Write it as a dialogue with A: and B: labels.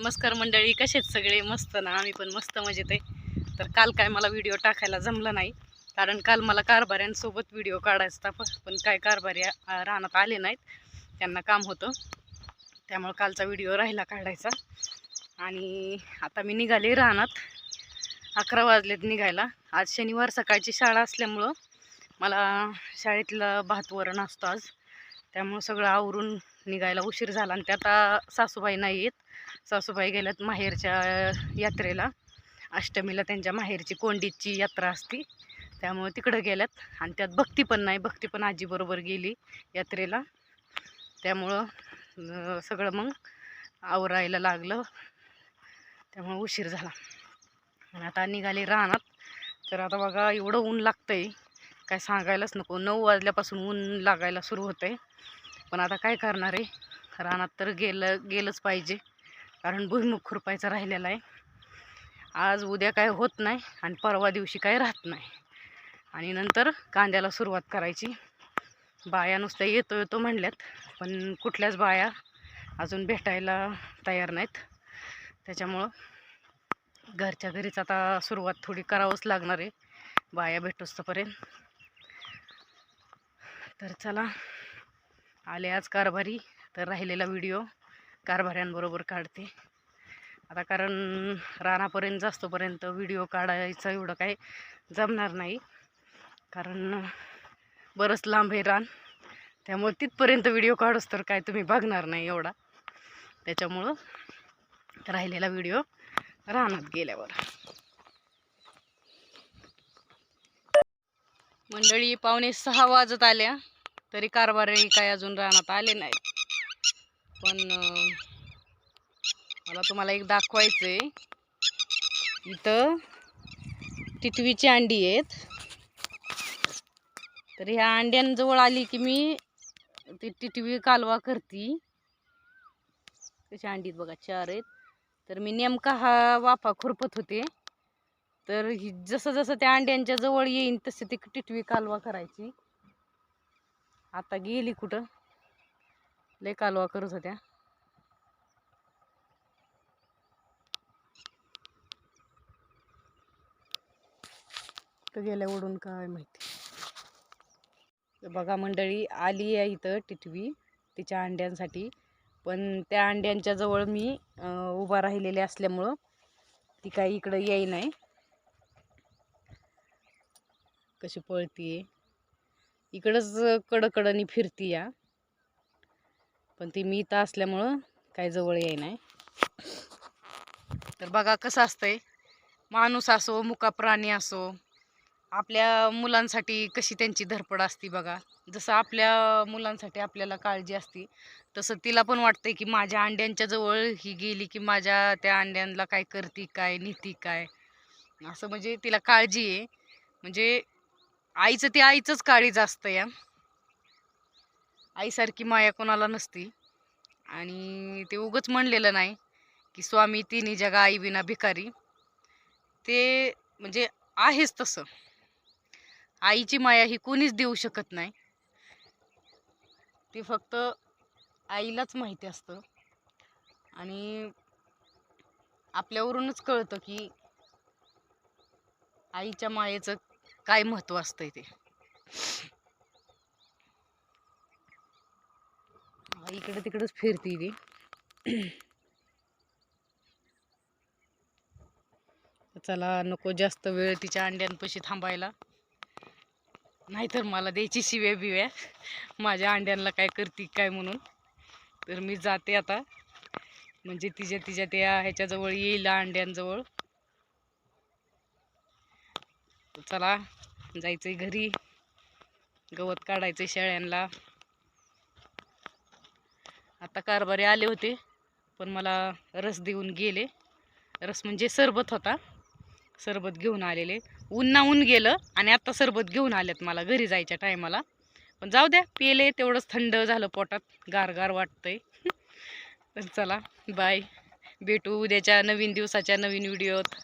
A: नमस्कार मंडळी, कसे सगळे? मस्त ना? आम्ही पण मस्त मजेत आहे. तर काल काय मला व्हिडिओ टाकायला जमलं नाही, कारण काल मला कारभाऱ्यांसोबत व्हिडिओ काढायचा पण काय कारभारी रानात आले नाहीत, त्यांना काम होतं, त्यामुळे कालचा व्हिडिओ राहिला काढायचा. आणि आता मी निघाले रानात. 11 वाजलेत निघायला. आज शनिवार सकाळची शाळा असल्यामुळं मला शाळेतलं भात वरण असतं आज, त्यामुळं सगळं आवरून निघायला उशीर झाला. आणि त्यात सासूबाई नाही आहेत. सासूबाई गेल्यात माहेरच्या यात्रेला. अष्टमीला त्यांच्या माहेरची कोंडीची यात्रा असती, त्यामुळे तिकडं गेल्यात. आणि त्यात भक्ती पण नाही, भक्ती पण आजीबरोबर गेली यात्रेला, त्यामुळं सगळं मग आवरायला लागलं, त्यामुळं उशीर झाला. आणि आता निघाले रानात. तर आता बघा एवढं ऊन लागतंय काय सांगायलाच नको. 9 वाजल्यापासून ऊन लागायला सुरू होतंय. पण आता काय करणार आहे, रानात तर गेलंच पाहिजे, कारण भुईमुग खुरपायचा राहिलेला आहे. आज उद्या काय होत नाही आणि परवा दिवशी काय राहत नाही, आणि नंतर कांद्याला सुरुवात करायची. बाया नुसत्या येतो म्हणल्यात, पण कुठल्याच बाया अजून भेटायला तयार नाहीत. त्याच्यामुळं घरच्या घरीच आता सुरुवात थोडी करावंच लागणार आहे, बाया भेटोस्तोपर्यंत. तर चला, आले आज कारभारी, तर राहिलेला व्हिडिओ कारभाऱ्यांबरोबर काढते आता, कारण रानापर्यंत जास्तोपर्यंत व्हिडिओ काढायचं एवढं काही जमणार नाही, कारण बरंच लांब आहे रान, त्यामुळे तिथपर्यंत व्हिडिओ काढूच तर काय तुम्ही बघणार नाही एवढा. त्याच्यामुळं राहिलेला व्हिडिओ रानात गेल्यावर. मंडळी 5:45 वाजत आल्या, तरी कारभारी काय अजून रानात आले नाहीत. पण मला तुम्हाला एक दाखवायचंय. इथं टिटवीची अंडी आहेत, तर ह्या अंड्यांजवळ आली की मी ती टिटवी कालवा करती. कशी अंडीत बघा, 4 आहेत. तर मी नेमका हा वाफा खुरपत होते, तर जसं जसं त्या अंड्यांच्या जवळ येईन तसे ती टिटवी कालवा करायची. आता गेली कुठं, लय कालवा करत होत्या. तर गेल्या ओढून काय माहिती. बघा मंडळी, आली आहे इथं टिटवी तिच्या अंड्यांसाठी, पण त्या अंड्यांच्या जवळ मी उभा राहिलेले असल्यामुळं ती काही इकडं येई नाही. कशी पळतीये इकडंच, कडकडनी फिरती या, पण ती मी इथं असल्यामुळं काही जवळ येई नाही. तर बघा कसं असतंय, माणूस असो मुका प्राणी असो, आपल्या मुलांसाठी कशी त्यांची धडपड असती बघा. जसं आपल्या मुलांसाठी आपल्याला काळजी असती, तसं तिला पण वाटतंय की माझ्या अंड्यांच्या जवळ ही गेली की माझ्या त्या अंड्यांना काय करती, काय नीती काय, असं म्हणजे तिला काळजी आहे. म्हणजे आईचं ते आईचंच काळीज असतं या, आईसारखी माया कोणाला नसती. आणि ते उगच म्हणलेलं नाही की स्वामी तिन्ही जगा आई विना भिकारी, ते म्हणजे आहेच तसं. आईची माया ही कोणीच देऊ शकत नाही, ती फक्त आईलाच माहिती असतं. आणि आपल्यावरूनच कळतं की आईच्या मायेचं काय महत्व असतंय ते. इकडे तिकडेच फिरती ती. चला, नको जास्त वेळ तिच्या अंड्यांपाशी थांबायला, नाहीतर मला द्यायची शिव्या बिव्या माझ्या अंड्यांना काय करती काय म्हणून. तर मी जाते आता, म्हणजे तिच्या त्या ह्याच्याजवळ येईल अंड्यांजवळ. चला, जायचंय घरी, गवत काढायचंय शेळ्यांना. आता कारभारी आले होते, पण मला रस देऊन गेले. रस म्हणजे सरबत होता, सरबत घेऊन आलेले. ऊन गेलं आणि आता सरबत घेऊन आलेत मला घरी जायच्या टायमाला. पण जाऊ द्या, पिले तेवढंच, थंड झालं पोटात, गार वाटतंय. तर चला, बाय, भेटू उद्याच्या नवीन दिवसाच्या नवीन व्हिडिओत.